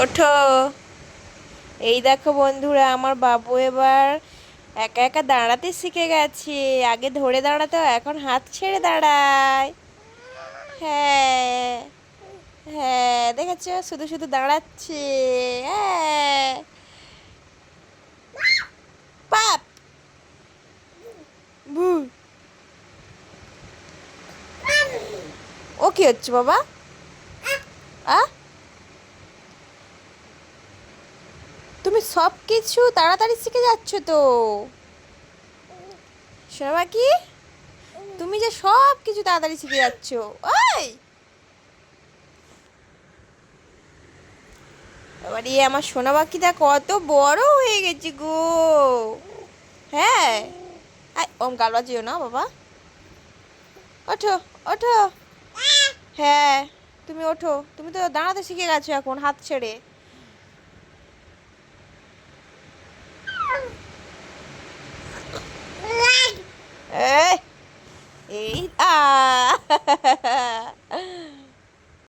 ওঠো। এই দেখো বন্ধুরা, আমার বাবু এবার একা একা দাঁড়াতে শিখে গেছে। আগে ধরে দাঁড়াতো, এখন হাত ছেড়ে দাঁড়ায়। হ্যাঁ, হ্যাঁ, দেখেছো, শুধু শুধু দাঁড়াচ্ছে। হ্যাঁ। পাপ। ভু। ও কি হচ্ছে বাবা? আ তুমি সব কিছু তাড়াতাড়ি শিখে যাচ্ছ তো। শোনা কি, তুমি যে সব কিছু তাড়াতাড়ি শিখে যাচ্ছ। ওই এবার আমার সোনা পাখিটা কত বড় হয়ে গেছে গো। হ্যাঁ। ওম গাল বাজিও না বাবা। ওঠো, ওঠো। হ্যাঁ, তুমি ওঠো, তুমি তো দাঁড়াতে শিখে গেছো এখন হাত ছেড়ে। এই এই